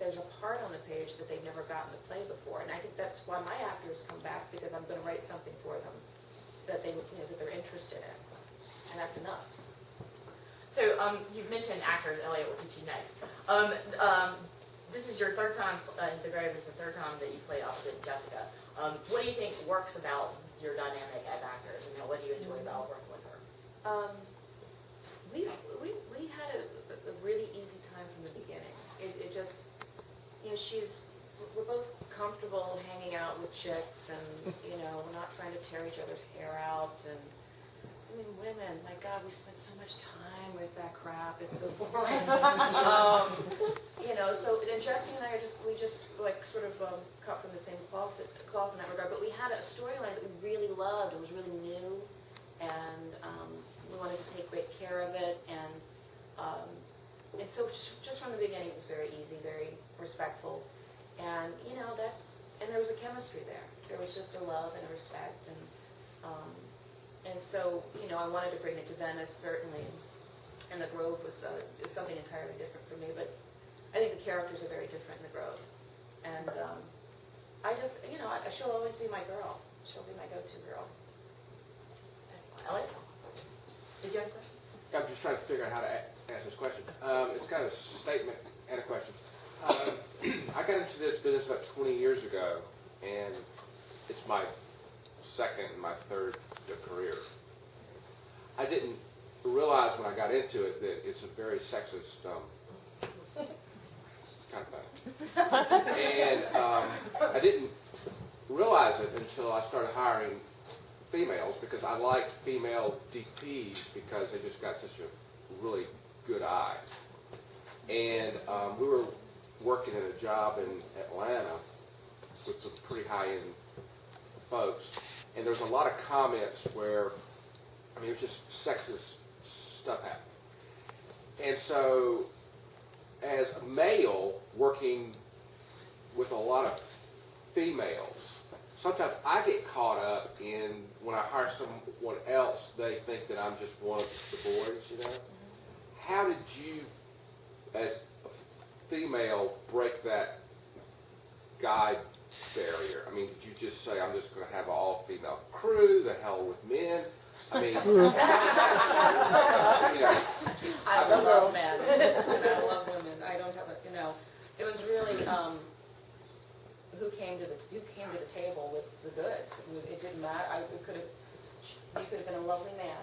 there's a part on the page that they've never gotten to play before. And I think that's why my actors come back, because I'm going to write something for them that they, that they're interested in. And that's enough. So you've mentioned actors. Elliot will teach you next. This is your third time, The Grave is the third time that you played opposite Jessica. What do you think works about your dynamic as actors, and what do you enjoy about working with her? We had a really easy time from the beginning. It just, we're both comfortable hanging out with chicks, and we're not trying to tear each other's hair out. And I mean, women, my God, we spend so much time with that crap. It's so boring. So and Jesse and I we just like sort of cut from the same cloth in that regard. But we had a storyline that we really loved. It was really new, and we wanted to take great care of it. And so just from the beginning, it was very easy, very respectful, and there was a chemistry there. There was just a love and a respect, and so I wanted to bring it to Venice, certainly, and the Grove was something entirely different for me. But I think the characters are very different in the Grove, and she'll always be my girl. She'll be my go-to girl. Excellent. Elliot, did you have a question? I'm just trying to figure out how to answer this question. It's kind of a statement and a question. I got into this business about 20 years ago, and it's my second and my third career. I didn't realize when I got into it that it's a very sexist kind of thing. And I didn't realize it until I started hiring females, because I liked female DPs because they just got such a really good eye. And we were working at a job in Atlanta with some pretty high-end folks, and there was a lot of comments where, it was just sexist stuff happening. And so, as a male working with a lot of females, sometimes I get caught up in, when I hire someone else, they think that I'm just one of the boys, How did you, as a female, break that guy barrier? Did you just say, I'm just going to have an all-female crew, the hell with men? I love men, and I love women. I don't have it was really, who came to the table with the goods. It didn't matter. You could have been a lovely man.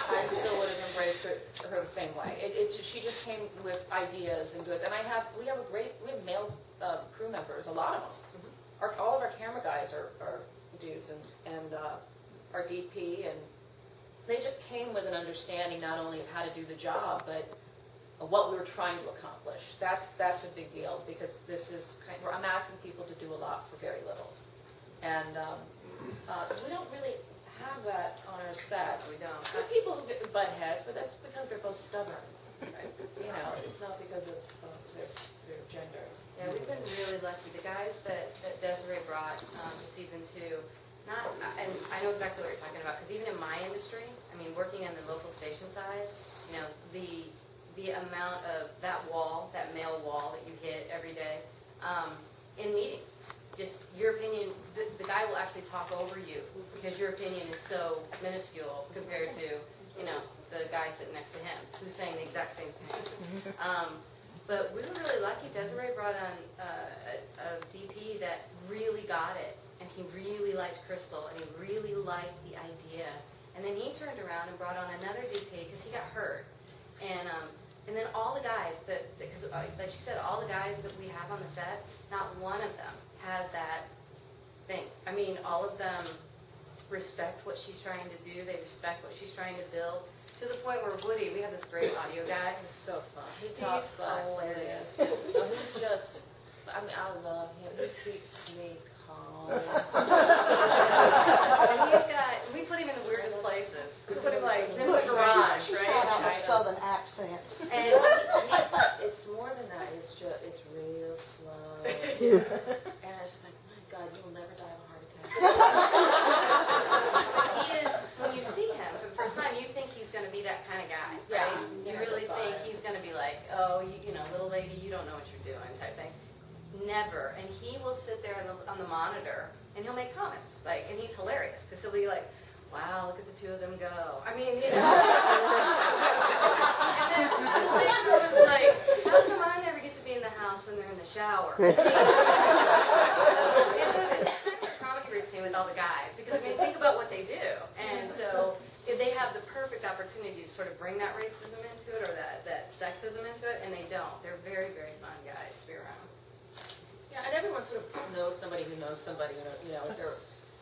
I still would have embraced her the same way. She just came with ideas and goods. And we have male crew members, a lot of them. All of our camera guys are dudes, and our DP, and they just came with an understanding not only of how to do the job, but of what we were trying to accomplish. That's a big deal, because this is I'm asking people to do a lot for very little, and we don't really have that on our set. We don't. Some people butt heads, but that's because they're both stubborn. It's not because of their gender. Yeah, we've been really lucky. The guys that Desiree brought in season 2. And I know exactly what you're talking about, because even in my industry, working on the local station side, the amount of that male wall that you hit every day in meetings, just your opinion, the guy will actually talk over you because your opinion is so minuscule compared to, the guy sitting next to him who's saying the exact same thing. But we were really lucky. Desiree brought on a DP that really got it. And he really liked Crystal, and he really liked the idea. And then he turned around and brought on another DP because he got hurt. And then all the guys because like she said, all the guys that we have on the set, not one of them has that thing. All of them respect what she's trying to do. They respect what she's trying to build. To the point where Woody, we have this great audio guy. He's so fun. He talks hilarious. He's just, I love him. He keeps me calm. And we put him in the weirdest places. We put him in the garage, She's right? trying out that southern accent. And it's more than that. It's real slow. And it's just like, my God, you'll never die of a heart attack. He is, when you see him for the first time, you think he's going to be that kind of guy, right? Yeah. You really think he's going to be like, little lady baby, you don't know what you're doing type thing. Never. And he will sit there on the monitor and he'll make comments. Like, and he's hilarious because he'll be like, wow, look at the two of them go. I mean, you know. And then his next comment's like, how come I never get to be in the house when they're in the shower? So it's a kind of comedy routine with all the guys because, I mean, think about what they do. And so if they have the perfect opportunity to sort of bring that racism into it or that sexism into it, and they don't. They're very, very fun guys to be around. Yeah, and everyone sort of knows somebody who knows somebody, you know,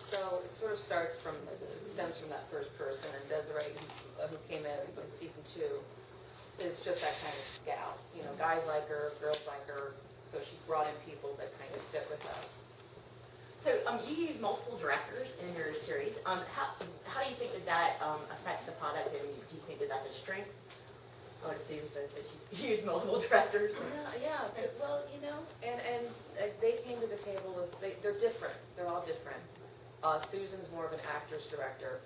so it sort of stems from that first person, and Desiree, who came in season 2, is just that kind of gal. You know, guys like her, girls like her, so she brought in people that kind of fit with us. So you use multiple directors in your series. How do you think that affects the product, and do you think that that's a strength? I would assume so, that you use multiple directors. Yeah. Well, you know, and they came to the table with, they're different. They're all different. Susan's more of an actor's director.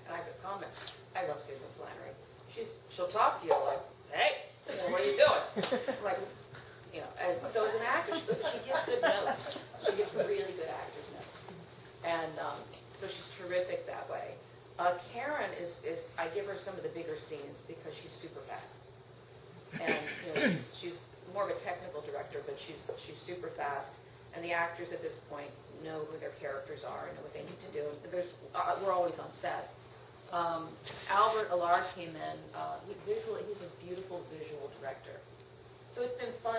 And I could comment. I love Susan Flannery. She'll talk to you like, hey, you know, what are you doing? Like, you know, and so as an actor, she gives good notes. She gives really good actor's notes. And so she's terrific that way. Karen is I give her some of the bigger scenes because she's super fast. And you know, she's more of a technical director, but she's super fast. And the actors at this point know who their characters are and know what they need to do. We're always on set. Albert Allard came in. He's a beautiful visual director. So it's been fun